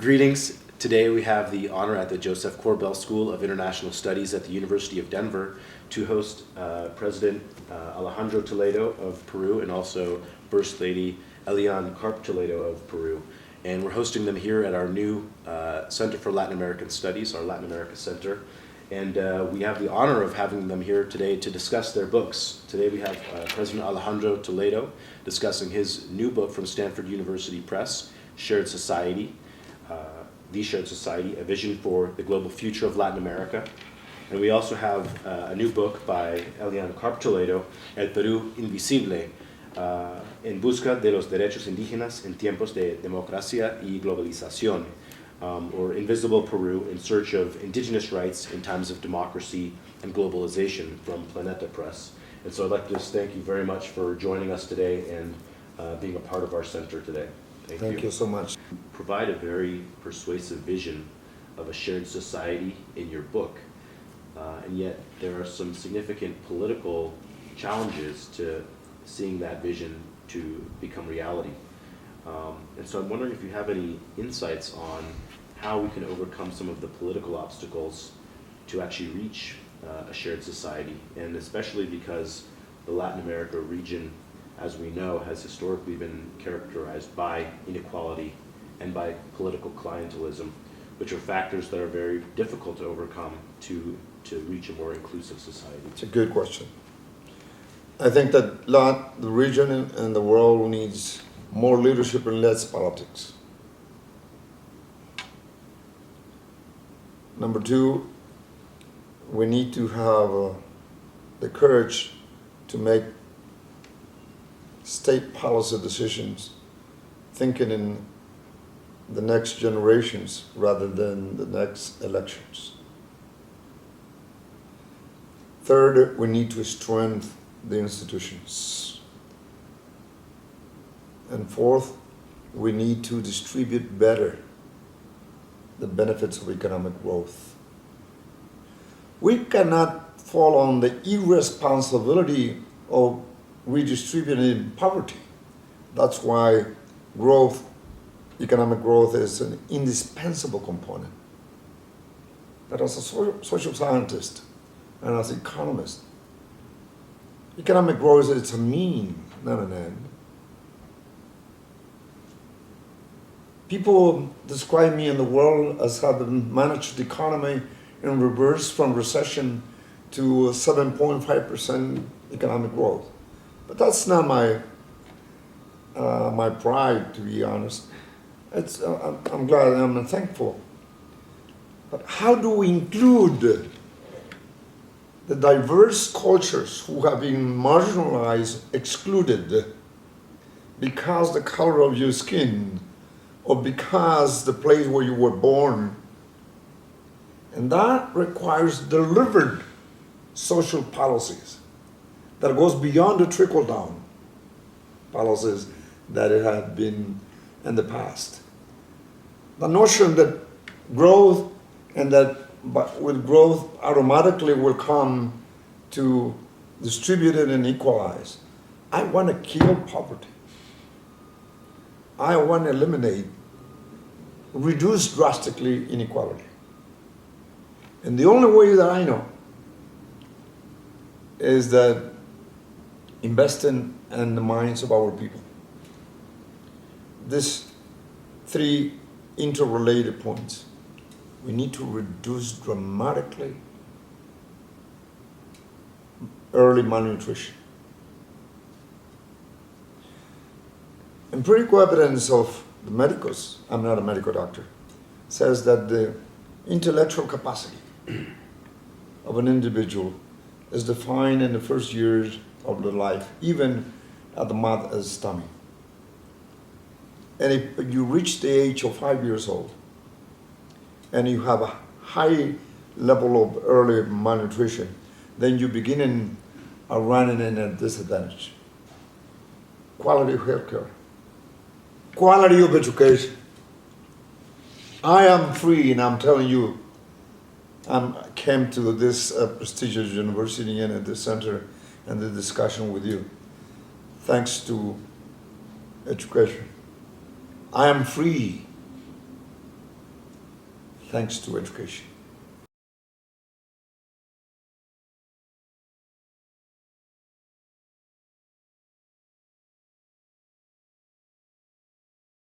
Greetings. Today we have the honor at the Josef Korbel School of International Studies at the University of Denver to host President Alejandro Toledo of Peru and also First Lady Eliane Karp-Toledo of Peru. And we're hosting them here at our new Center for Latin American Studies, our Latin America Center. And we have the honor of having them here today to discuss their books. Today we have President Alejandro Toledo discussing his new book from Stanford University Press, Shared Society, The Shared Society, A Vision for the Global Future of Latin America. And we also have a new book by Eliane Karp-Toledo, El Perú Invisible, En Busca de los Derechos Indígenas en Tiempos de Democracia y Globalización, or Invisible Peru, In Search of Indigenous Rights in Times of Democracy and Globalization, from Planeta Press. And so I'd like to just thank you very much for joining us today and being a part of our center today. Thank you so much. Provide a very persuasive vision of a shared society in your book, and yet there are some significant political challenges to seeing that vision to become reality. And so I'm wondering if you have any insights on how we can overcome some of the political obstacles to actually reach a shared society, and especially because the Latin America region, as we know, has historically been characterized by inequality and by political clientelism, which are factors that are very difficult to overcome to reach a more inclusive society. It's a good question. I think that the region and the world needs more leadership and less politics. Number two, we need to have the courage to make state policy decisions, thinking in the next generations rather than the next elections. Third, we need to strengthen the institutions. And fourth, we need to distribute better the benefits of economic growth. We cannot fall on the irresponsibility of redistributing poverty. That's why growth, economic growth, is an indispensable component. But as a social scientist and as an economist, economic growth is a mean, not an end. People describe me in the world as having managed the economy in reverse from recession to 7.5% economic growth. But that's not my pride, to be honest. I'm glad and I'm thankful. But how do we include the diverse cultures who have been marginalized, excluded, because the color of your skin, or because the place where you were born? And that requires delivered social policies that goes beyond the trickle-down policies that it had been in the past. The notion that growth and that with growth automatically will come to distribute it and equalize. I want to kill poverty. I want to eliminate, reduce drastically inequality. And the only way that I know is that investing in the minds of our people. These three interrelated points. We need to reduce dramatically early malnutrition. Empirical evidence of the medicos, I'm not a medical doctor, says that the intellectual capacity of an individual is defined in the first years of their life, even at the mother's tummy. And if you reach the age of 5 years old and you have a high level of early malnutrition, then you begin running in a disadvantage. Quality of healthcare, quality of education. I am free, and I'm telling you, I came to this prestigious university and at the center and the discussion with you, thanks to education. I am free thanks to education.